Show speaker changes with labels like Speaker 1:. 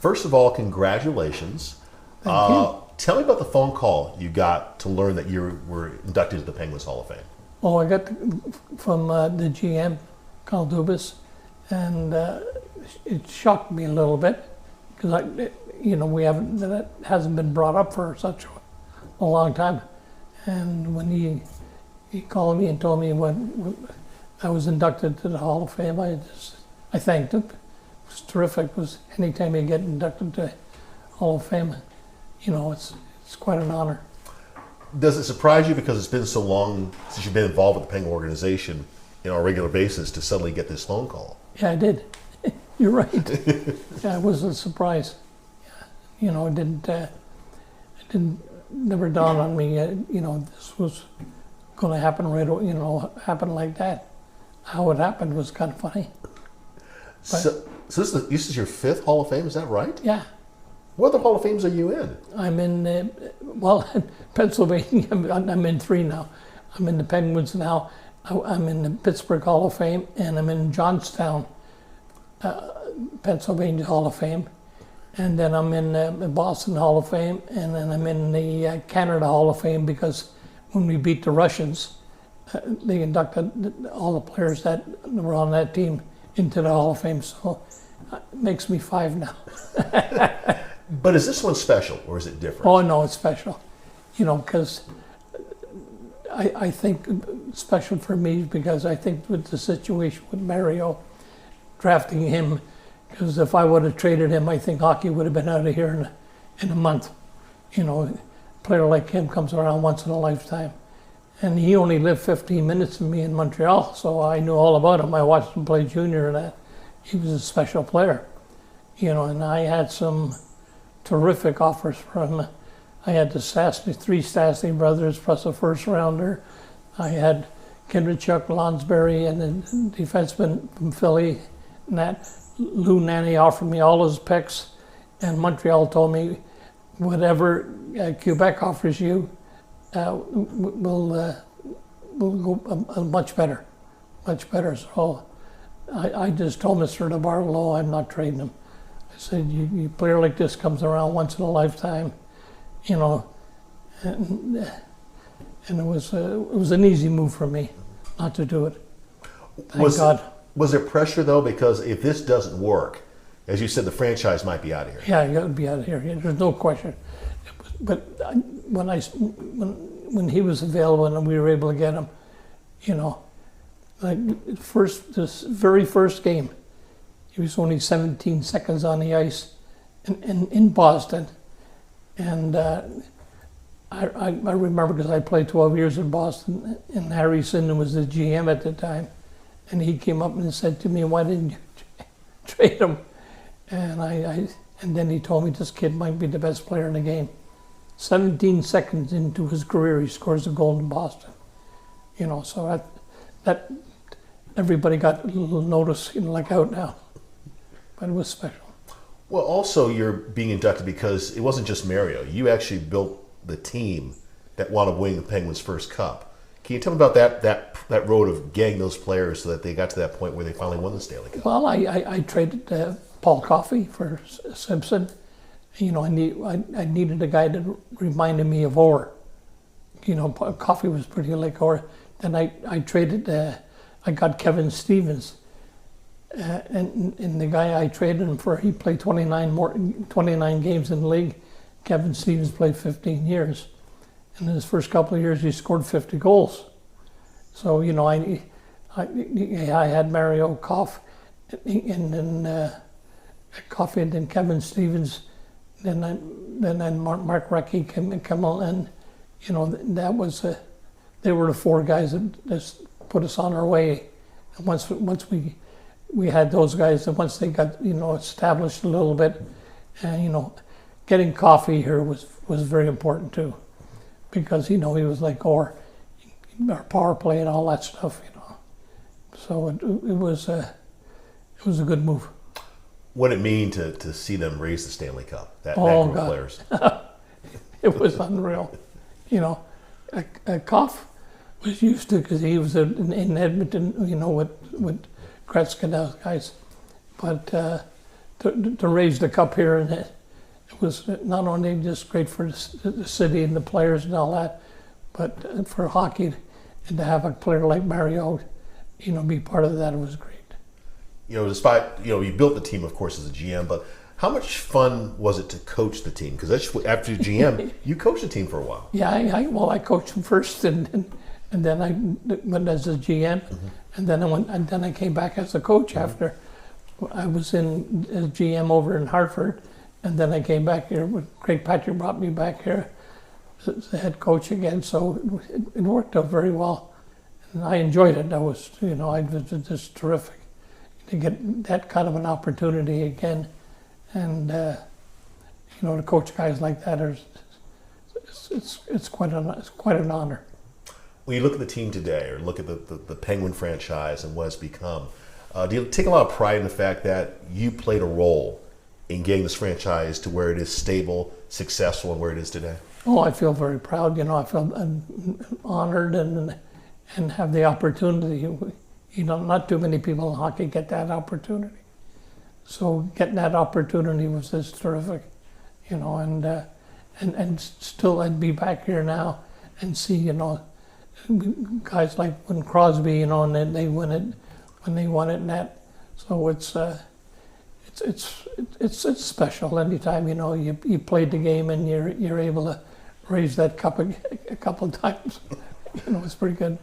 Speaker 1: first of all, congratulations.
Speaker 2: Thank you.
Speaker 1: Tell me about the phone call you got to learn that you were inducted to the Penguins Hall of Fame.
Speaker 2: Oh, I got from the GM, Carl Dubas, and it shocked me a little bit because that hasn't been brought up for such a long time. And when he called me and told me when I was inducted to the Hall of Fame, I thanked him. It was terrific. It was anytime you get inducted to Hall of Fame, it's quite an honor.
Speaker 1: Does it surprise you, because it's been so long since you've been involved with the Penguin organization on a regular basis, to suddenly get this phone call?
Speaker 2: Yeah, I did. You're right. Yeah, it was a surprise. Yeah. It never dawned on me, this was going to happen happen like that. How it happened was kind of funny.
Speaker 1: So this is your 5th Hall of Fame, is that right?
Speaker 2: Yeah.
Speaker 1: What other Hall of Fames are you in?
Speaker 2: I'm in, Pennsylvania, I'm in 3 now. I'm in the Penguins now. I'm in the Pittsburgh Hall of Fame, and I'm in Johnston, Pennsylvania Hall of Fame. And then I'm in the Boston Hall of Fame, and then I'm in the Canada Hall of Fame, because when we beat the Russians, they inducted all the players that were on that team into the Hall of Fame. So it makes me 5 now.
Speaker 1: But is this one special, or is it different?
Speaker 2: Oh, no, it's special. Because I think special for me, because I think with the situation with Mario, drafting him, because if I would have traded him, I think hockey would have been out of here in a month. A player like him comes around once in a lifetime. And he only lived 15 minutes from me in Montreal, so I knew all about him. I watched him play junior and that. He was a special player. And I had some terrific offers from him. I had the 3 Stastny brothers plus a first rounder. I had Kinderchuk, Lonsberry, and a defenseman from Philly. And that Lou Nanny offered me all his picks, and Montreal told me, whatever Quebec offers you, we'll go much better. So I just told Mr. DeBartolo I'm not trading him. I said, you player like this comes around once in a lifetime, and it was an easy move for me not to do it. Thank God.
Speaker 1: Was there pressure, though? Because if this doesn't work, as you said, the franchise might be out of here.
Speaker 2: Yeah, it would be out of here. There's no question. But when he was available and we were able to get him, this very first game, he was only 17 seconds on the ice in Boston. And I remember, because I played 12 years in Boston, and Harry Sinden was the GM at the time. And he came up and said to me, why didn't you trade him? And then he told me, this kid might be the best player in the game. 17 seconds into his career, he scores a goal in Boston. So that everybody got a little notice, like out now. But it was special.
Speaker 1: Well, also you're being inducted because it wasn't just Mario. You actually built the team that wound up winning the Penguins' first cup. Can you tell me about that road of getting those players so that they got to that point where they finally won the Stanley Cup?
Speaker 2: Well, I traded Paul Coffey for Simpson. I needed a guy that reminded me of Orr. Coffey was pretty like Orr. Then I traded, I got Kevin Stevens. And the guy I traded him for, he played 29 games in the league. Kevin Stevens played 15 years. And in his first couple of years, he scored 50 goals. So, I had Mario Koff, and then Coffey, and then Kevin Stevens, then Mark Recchi came on, and that was, they were the 4 guys that just put us on our way. And once we had those guys, and once they got, established a little bit, and, getting Coffey here was very important too. Because, he was like our power play and all that stuff, So it was a good move.
Speaker 1: What did it mean to see them raise the Stanley Cup, that group of players?
Speaker 2: It was unreal. Koff was used to, because he was in Edmonton, with Gretzky and those guys. But to raise the cup here, and it was not only just great for the city and the players and all that, but for hockey, and to have a player like Mario, be part of that, it was great.
Speaker 1: Despite, you built the team, of course, as a GM, but how much fun was it to coach the team? Because after GM, you coached the team for a while.
Speaker 2: Yeah, I coached them first, and then I went as a GM, and then I came back as a coach after I was in as GM over in Hartford, and then I came back here. Craig Patrick brought me back here as the head coach again, so it worked out very well, and I enjoyed it. I was just terrific to get that kind of an opportunity again, and to coach guys like that it's quite an honor.
Speaker 1: When you look at the team today, or look at the Penguin franchise and what it's become, do you take a lot of pride in the fact that you played a role in getting this franchise to where it is stable, successful, and where it is today?
Speaker 2: Oh, I feel very proud. I feel honored and have the opportunity. Not too many people in hockey get that opportunity. So getting that opportunity was just terrific, and still I'd be back here now and see, guys like when Crosby, and then they win it when they won it and that. So it's special anytime you played the game and you're able to raise that cup a couple of times. It's pretty good.